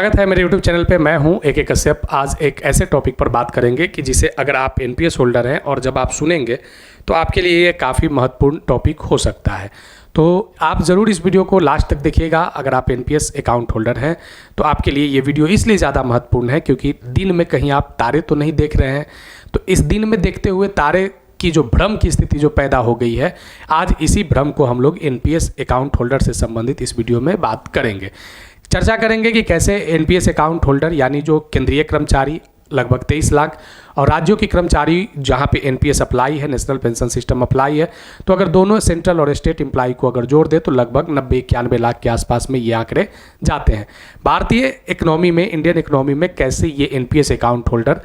स्वागत है मेरे YouTube चैनल पे। मैं हूं AK कश्यप। आज एक ऐसे टॉपिक पर बात करेंगे कि जिसे अगर आप NPS होल्डर हैं और जब आप सुनेंगे तो आपके लिए ये काफ़ी महत्वपूर्ण टॉपिक हो सकता है। तो आप ज़रूर इस वीडियो को लास्ट तक देखिएगा। अगर आप NPS अकाउंट होल्डर हैं तो आपके लिए ये वीडियो इसलिए ज़्यादा महत्वपूर्ण है क्योंकि दिन में कहीं आप तारे तो नहीं देख रहे हैं, तो इस दिन में देखते हुए तारे की जो भ्रम की स्थिति जो पैदा हो गई है, आज इसी भ्रम को हम लोग NPS अकाउंट होल्डर से संबंधित इस वीडियो में बात करेंगे। चर्चा करेंगे कि कैसे NPS अकाउंट होल्डर यानी जो केंद्रीय कर्मचारी लगभग 23 लाख और राज्यों के कर्मचारी जहां पे NPS अप्लाई है, नेशनल पेंशन सिस्टम अप्लाई है, तो अगर दोनों सेंट्रल और स्टेट एम्प्लाई को अगर जोड़ दे तो लगभग 90-91 लाख के आसपास में ये आंकड़े जाते हैं। भारतीय इकोनॉमी में, इंडियन इकोनॉमी में कैसे ये NPS अकाउंट होल्डर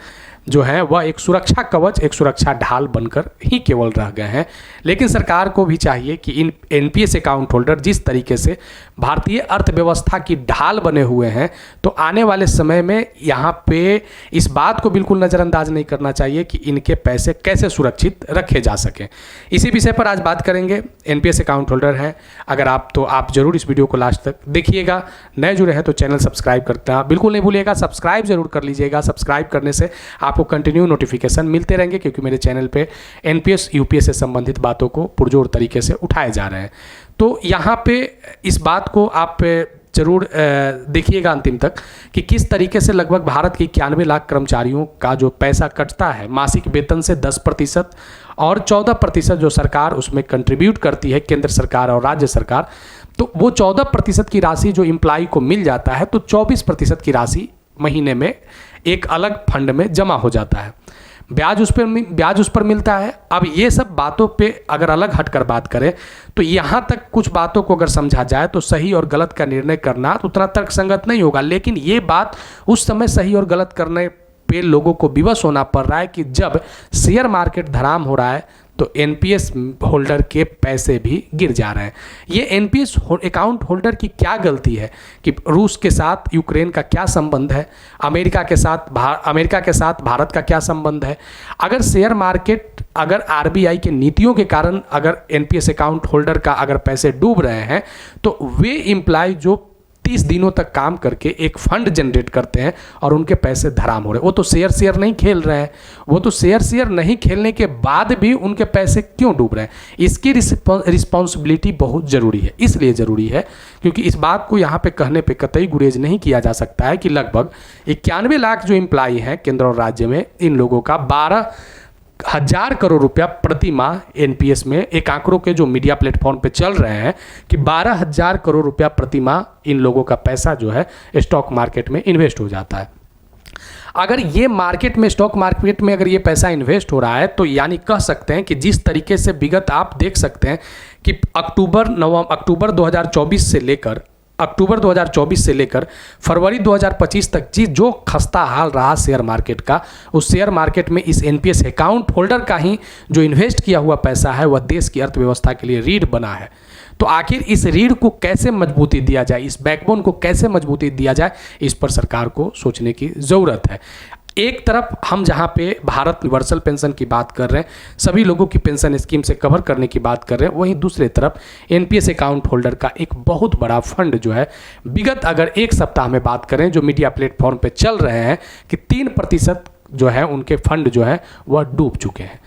जो है वह एक सुरक्षा कवच, एक सुरक्षा ढाल बनकर ही केवल रह गए हैं। लेकिन सरकार को भी चाहिए कि इन NPS अकाउंट होल्डर जिस तरीके से भारतीय अर्थव्यवस्था की ढाल बने हुए हैं, तो आने वाले समय में यहाँ पे इस बात को बिल्कुल नज़रअंदाज नहीं करना चाहिए कि इनके पैसे कैसे सुरक्षित रखे जा सकें। इसी विषय पर आज बात करेंगे। NPS अकाउंट होल्डर हैं अगर आप, तो आप ज़रूर इस वीडियो को लास्ट तक देखिएगा। नए जुड़े हैं तो चैनल सब्सक्राइब करना बिल्कुल नहीं भूलिएगा, सब्सक्राइब जरूर कर लीजिएगा। सब्सक्राइब करने से आपको कंटिन्यू नोटिफिकेशन मिलते रहेंगे क्योंकि मेरे चैनल पे NPS UPS से संबंधित बातों को पुरजोर तरीके से उठाए जा रहे हैं। तो यहाँ पे इस बात को आप जरूर देखिएगा अंतिम तक कि किस तरीके से लगभग भारत के 91 लाख कर्मचारियों का जो पैसा कटता है मासिक वेतन से 10% और 14% जो सरकार उसमें कंट्रीब्यूट करती है, केंद्र सरकार और राज्य सरकार, तो वो 14% की राशि जो एम्प्लॉय को मिल जाता है, तो 24% की राशि महीने में एक अलग फंड में जमा हो जाता है। ब्याज उस पर मिलता है। अब ये सब बातों पे अगर अलग हटकर बात करें तो यहाँ तक कुछ बातों को अगर समझा जाए तो सही और गलत का निर्णय करना तो उतना तर्कसंगत नहीं होगा। लेकिन ये बात उस समय सही और गलत करने पे लोगों को विवश होना पड़ रहा है कि जब शेयर मार्केट धराम हो रहा है तो NPS होल्डर के पैसे भी गिर जा रहे हैं। ये NPS अकाउंट होल्डर की क्या गलती है कि रूस के साथ यूक्रेन का क्या संबंध है, अमेरिका के साथ भारत का क्या संबंध है। अगर शेयर मार्केट, अगर RBI के नीतियों के कारण अगर NPS अकाउंट होल्डर का अगर पैसे डूब रहे हैं तो वे एम्प्लॉय जो 30 दिनों तक काम करके एक फंड जनरेट करते हैं और उनके पैसे धराम हो रहे हैं, वो तो शेयर नहीं खेल रहे हैं। वो तो शेयर नहीं खेलने के बाद भी उनके पैसे क्यों डूब रहे हैं, इसकी रिस्पॉन्सिबिलिटी बहुत ज़रूरी है। इसलिए ज़रूरी है क्योंकि इस बात को यहाँ पे कहने पे कतई गुरेज नहीं किया जा सकता है कि लगभग 91 लाख जो एम्प्लॉय हैं केंद्र और राज्य में, इन लोगों का 12,000 करोड़ रुपया प्रति माह NPS में, एक आंकड़ों के जो मीडिया प्लेटफॉर्म पे चल रहे हैं कि 12,000 करोड़ रुपया प्रति माह इन लोगों का पैसा जो है स्टॉक मार्केट में इन्वेस्ट हो जाता है। अगर ये मार्केट में, स्टॉक मार्केट में अगर ये पैसा इन्वेस्ट हो रहा है तो यानी कह सकते हैं कि जिस तरीके से विगत आप देख सकते हैं कि अक्टूबर 2024 से लेकर फरवरी 2025 तक जो खस्ता हाल रहा शेयर मार्केट का, उस शेयर मार्केट में इस NPS अकाउंट होल्डर का ही जो इन्वेस्ट किया हुआ पैसा है वह देश की अर्थव्यवस्था के लिए रीढ़ बना है। तो आखिर इस रीढ़ को कैसे मजबूती दिया जाए, इस बैकबोन को कैसे मजबूती दिया जाए, इस पर सरकार को सोचने की ज़रूरत है। एक तरफ हम जहाँ पे भारत यूनिवर्सल पेंशन की बात कर रहे हैं, सभी लोगों की पेंशन स्कीम से कवर करने की बात कर रहे हैं, वहीं दूसरी तरफ NPS अकाउंट होल्डर का एक बहुत बड़ा फंड जो है विगत अगर एक सप्ताह में बात करें जो मीडिया प्लेटफॉर्म पे चल रहे हैं कि 3% जो है उनके फंड जो है वह डूब चुके हैं।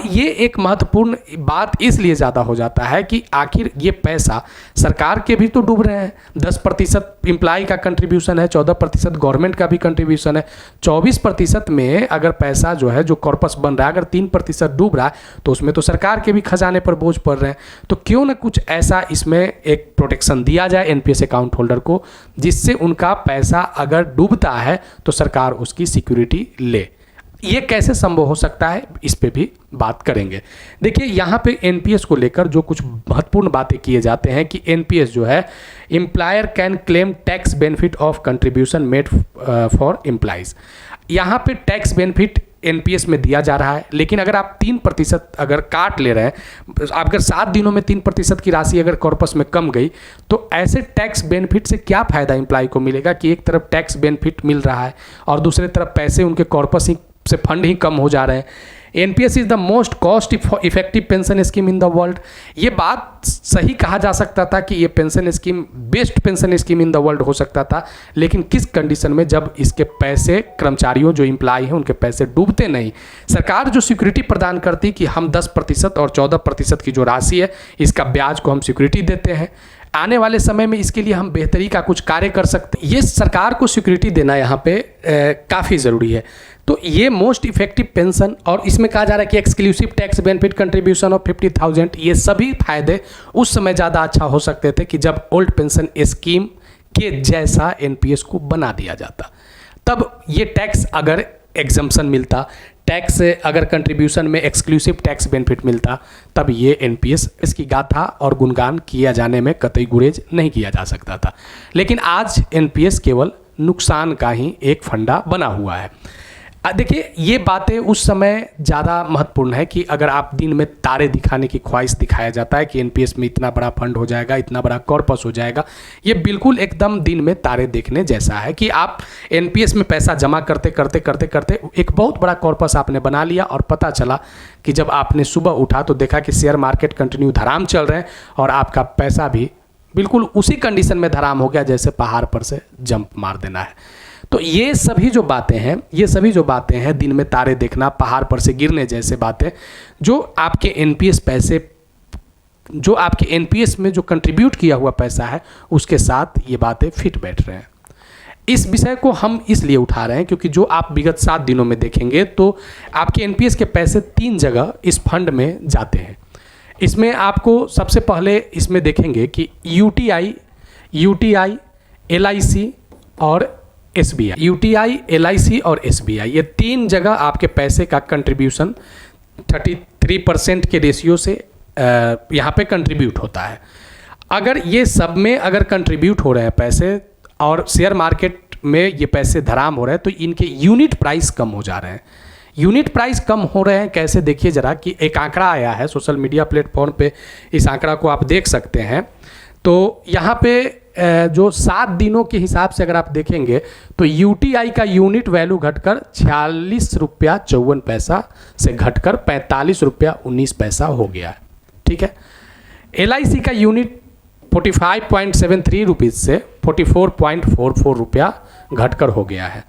ये एक महत्वपूर्ण बात इसलिए ज़्यादा हो जाता है कि आखिर ये पैसा सरकार के भी तो डूब रहे हैं। 10% एम्प्लॉय का कंट्रीब्यूशन है, 14% गवर्नमेंट का भी कंट्रीब्यूशन है। 24% में अगर पैसा जो है जो कॉर्पस बन रहा है, अगर 3% डूब रहा है तो उसमें तो सरकार के भी खजाने पर बोझ पड़ रहे हैं। तो क्यों ना कुछ ऐसा इसमें एक प्रोटेक्शन दिया जाए NPS अकाउंट होल्डर को, जिससे उनका पैसा अगर डूबता है तो सरकार उसकी सिक्योरिटी ले। ये कैसे संभव हो सकता है, इस पे भी बात करेंगे। देखिए यहाँ पे NPS को लेकर जो कुछ महत्वपूर्ण बातें किए जाते हैं कि NPS जो है, employer can claim tax benefit of contribution made for employees. यहाँ पे टैक्स बेनिफिट NPS में दिया जा रहा है, लेकिन अगर आप 3% अगर काट ले रहे हैं, अगर 7 दिनों में 3% की राशि अगर कॉर्पस में कम गई तो ऐसे टैक्स बेनिफिट से क्या फ़ायदा एम्प्लॉय को मिलेगा कि एक तरफ टैक्स बेनिफिट मिल रहा है और दूसरी तरफ पैसे उनके कॉर्पस ही से फंड ही कम हो जा रहे हैं। NPS is the most cost effective pension scheme in the world. ये बात सही कहा जा सकता था कि ये pension scheme best pension scheme in the world हो सकता था, लेकिन किस कंडीशन में, जब इसके पैसे कर्मचारियों जो इम्प्लाई हैं उनके पैसे डूबते नहीं। सरकार जो सिक्योरिटी प्रदान करती कि हम 10% और 14% की जो राशि है इसका ब्याज को हम सिक्योरिटी देते हैं, आने वाले समय में इसके लिए हम बेहतरी का कुछ कार्य कर सकते हैं, ये सरकार को सिक्योरिटी देना यहाँ पे काफ़ी ज़रूरी है। तो ये मोस्ट इफेक्टिव पेंशन, और इसमें कहा जा रहा है कि exclusive tax benefit contribution of 50,000, ये सभी फायदे उस समय ज़्यादा अच्छा हो सकते थे कि जब ओल्ड पेंशन स्कीम के जैसा एनपीएस को बना दिया जाता। तब ये टैक्स अगर एग्जम्पशन मिलता, टैक्स अगर कंट्रीब्यूशन में एक्सक्लूसिव टैक्स बेनिफिट मिलता, तब ये एनपीएस इसकी गाथा और गुणगान किया जाने में कतई गुरेज नहीं किया जा सकता था। लेकिन आज एनपीएस केवल नुकसान का ही एक फंडा बना हुआ है। देखिए, ये बातें उस समय ज़्यादा महत्वपूर्ण है कि अगर आप दिन में तारे दिखाने की ख्वाहिश दिखाया जाता है कि एनपीएस में इतना बड़ा फंड हो जाएगा, इतना बड़ा कॉर्पस हो जाएगा, ये बिल्कुल एकदम दिन में तारे देखने जैसा है कि आप एनपीएस में पैसा जमा करते करते करते करते एक बहुत बड़ा कॉर्पस आपने बना लिया, और पता चला कि जब आपने सुबह उठा तो देखा कि शेयर मार्केट कंटिन्यू धराम चल रहे हैं और आपका पैसा भी बिल्कुल उसी कंडीशन में धराम हो गया जैसे पहाड़ पर से जंप मार देना है। तो ये सभी जो बातें हैं दिन में तारे देखना, पहाड़ पर से गिरने जैसे बातें, जो आपके एनपीएस पैसे, जो आपके एनपीएस में जो कंट्रीब्यूट किया हुआ पैसा है उसके साथ ये बातें फिट बैठ रहे हैं। इस विषय को हम इसलिए उठा रहे हैं क्योंकि जो आप विगत 7 दिनों में देखेंगे तो आपके एनपीएस के पैसे 3 जगह इस फंड में जाते हैं। इसमें आपको सबसे पहले इसमें देखेंगे कि यूटीआई, एलआईसी और एसबीआई, यूटीआई, एलआईसी और एसबीआई, ये 3 जगह आपके पैसे का कंट्रीब्यूशन 33% के रेशियो से यहाँ पे कंट्रीब्यूट होता है। अगर ये सब में अगर कंट्रीब्यूट हो रहे हैं पैसे और शेयर मार्केट में ये पैसे धराम हो रहे हैं तो इनके यूनिट प्राइस कम हो जा रहे हैं। यूनिट प्राइस कम हो रहे हैं कैसे, देखिए ज़रा कि एक आंकड़ा आया है सोशल मीडिया प्लेटफॉर्म पे, इस आंकड़ा को आप देख सकते हैं। तो यहाँ पे जो 7 दिनों के हिसाब से अगर आप देखेंगे तो यूटीआई का यूनिट वैल्यू घटकर 46 रुपया 54 पैसा से घटकर 45 रुपया 19 पैसा हो गया है। ठीक है। एलआईसी का यूनिट 45.73 रुपीज़ से 44.44 रुपया घटकर हो गया है।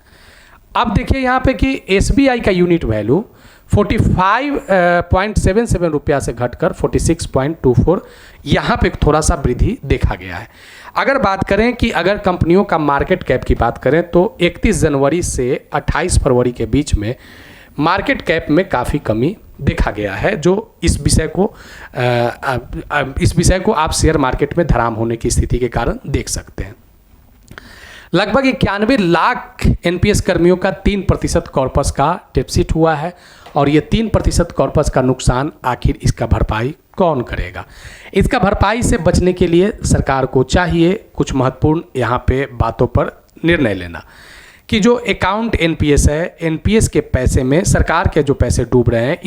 अब देखिए यहाँ पे कि एसबीआई का यूनिट वैल्यू 45.77 रुपया से घटकर 46.24, यहाँ पे थोड़ा सा वृद्धि देखा गया है। अगर बात करें कि अगर कंपनियों का मार्केट कैप की बात करें तो 31 जनवरी से 28 फरवरी के बीच में मार्केट कैप में काफ़ी कमी देखा गया है, जो इस विषय को आप शेयर मार्केट में धराम होने की स्थिति के कारण देख सकते हैं। लगभग 91 लाख एनपीएस कर्मियों का 3% कॉर्पस का डेफिसिट हुआ है, और ये 3% कॉर्पस का नुकसान आखिर इसका भरपाई कौन करेगा। इसका भरपाई से बचने के लिए सरकार को चाहिए कुछ महत्वपूर्ण यहाँ पे बातों पर निर्णय लेना कि जो अकाउंट एनपीएस है, एनपीएस के पैसे में सरकार के जो पैसे डूब रहे हैं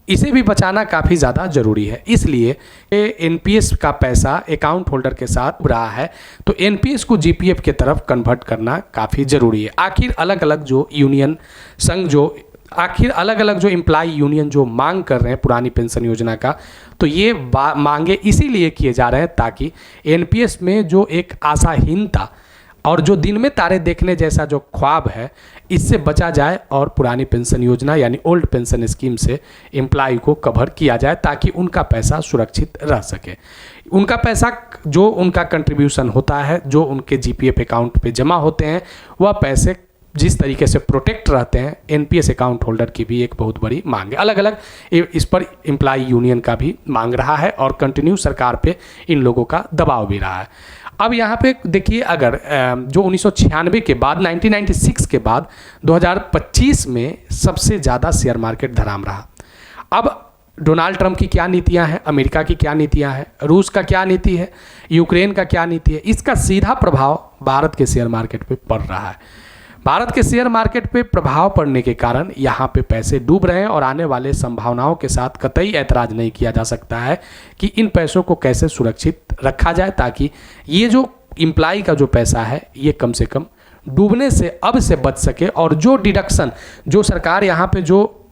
इसे भी बचाना काफ़ी ज़्यादा ज़रूरी है। इसलिए एनपीएस का पैसा अकाउंट होल्डर के साथ डूब रहा है तो एनपीएस को जीपीएफ के तरफ कन्वर्ट करना काफ़ी ज़रूरी है। आखिर अलग अलग जो यूनियन संघ अलग अलग जो एम्प्लॉय यूनियन जो मांग कर रहे हैं पुरानी पेंशन योजना का, तो ये मांगे इसीलिए किए जा रहे हैं ताकि एनपीएस में जो एक आशाहीनता और जो दिन में तारे देखने जैसा जो ख्वाब है इससे बचा जाए और पुरानी पेंशन योजना यानी ओल्ड पेंशन स्कीम से एम्प्लॉय को कवर किया जाए ताकि उनका पैसा सुरक्षित रह सके। उनका पैसा जो उनका कंट्रीब्यूशन होता है, जो उनके जीपीएफ अकाउंट पे जमा होते हैं, वह पैसे जिस तरीके से प्रोटेक्ट रहते हैं, एनपीएस अकाउंट होल्डर की भी एक बहुत बड़ी मांग है। अलग अलग इस पर एम्प्लॉय यूनियन का भी मांग रहा है और कंटिन्यू सरकार पे इन लोगों का दबाव भी रहा है। अब यहाँ पे देखिए, अगर जो 1996 के बाद 1996 के बाद 2025 में सबसे ज़्यादा शेयर मार्केट धराम रहा। अब डोनाल्ड ट्रंप की क्या नीतियां हैं, अमेरिका की क्या नीतियां हैं, रूस का क्या नीति है, यूक्रेन का क्या नीति है, इसका सीधा प्रभाव भारत के शेयर मार्केट पे पड़ रहा है। भारत के शेयर मार्केट पे प्रभाव पड़ने के कारण यहाँ पे पैसे डूब रहे हैं और आने वाले संभावनाओं के साथ कतई ऐतराज़ नहीं किया जा सकता है कि इन पैसों को कैसे सुरक्षित रखा जाए ताकि ये जो इम्प्लाई का जो पैसा है ये कम से कम डूबने से अब से बच सके। और जो डिडक्शन जो सरकार यहाँ पे जो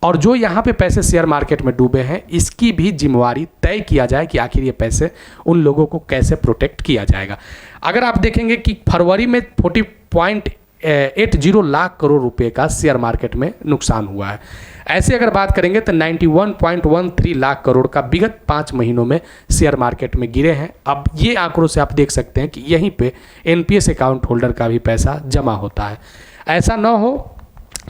और जो यहाँ पे पैसे शेयर मार्केट में डूबे हैं इसकी भी जिम्मेवारी तय किया जाए कि आखिर ये पैसे उन लोगों को कैसे प्रोटेक्ट किया जाएगा। अगर आप देखेंगे कि फरवरी में 40.80 लाख करोड़ रुपए का शेयर मार्केट में नुकसान हुआ है। ऐसे अगर बात करेंगे तो 91.13 लाख करोड़ का विगत 5 महीनों में शेयर मार्केट में गिरे हैं। अब ये आंकड़ों से आप देख सकते हैं कि यहीं पे एनपीएस अकाउंट होल्डर का भी पैसा जमा होता है। ऐसा ना हो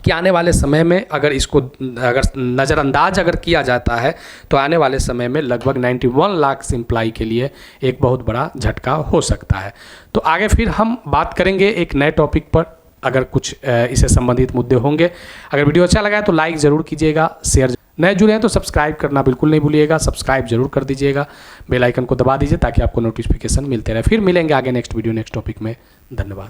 कि आने वाले समय में अगर इसको अगर नज़रअंदाज अगर किया जाता है तो आने वाले समय में लगभग 91 लाख एम्प्लॉय के लिए एक बहुत बड़ा झटका हो सकता है। तो आगे फिर हम बात करेंगे एक नए टॉपिक पर, अगर कुछ इससे संबंधित मुद्दे होंगे। अगर वीडियो अच्छा लगा है तो लाइक ज़रूर कीजिएगा, शेयर, नए जुड़े हैं तो सब्सक्राइब करना बिल्कुल नहीं भूलिएगा, सब्सक्राइब जरूर कर दीजिएगा, बेल आइकन को दबा दीजिए ताकि आपको नोटिफिकेशन मिलते रहे। फिर मिलेंगे आगे नेक्स्ट वीडियो नेक्स्ट टॉपिक में। धन्यवाद।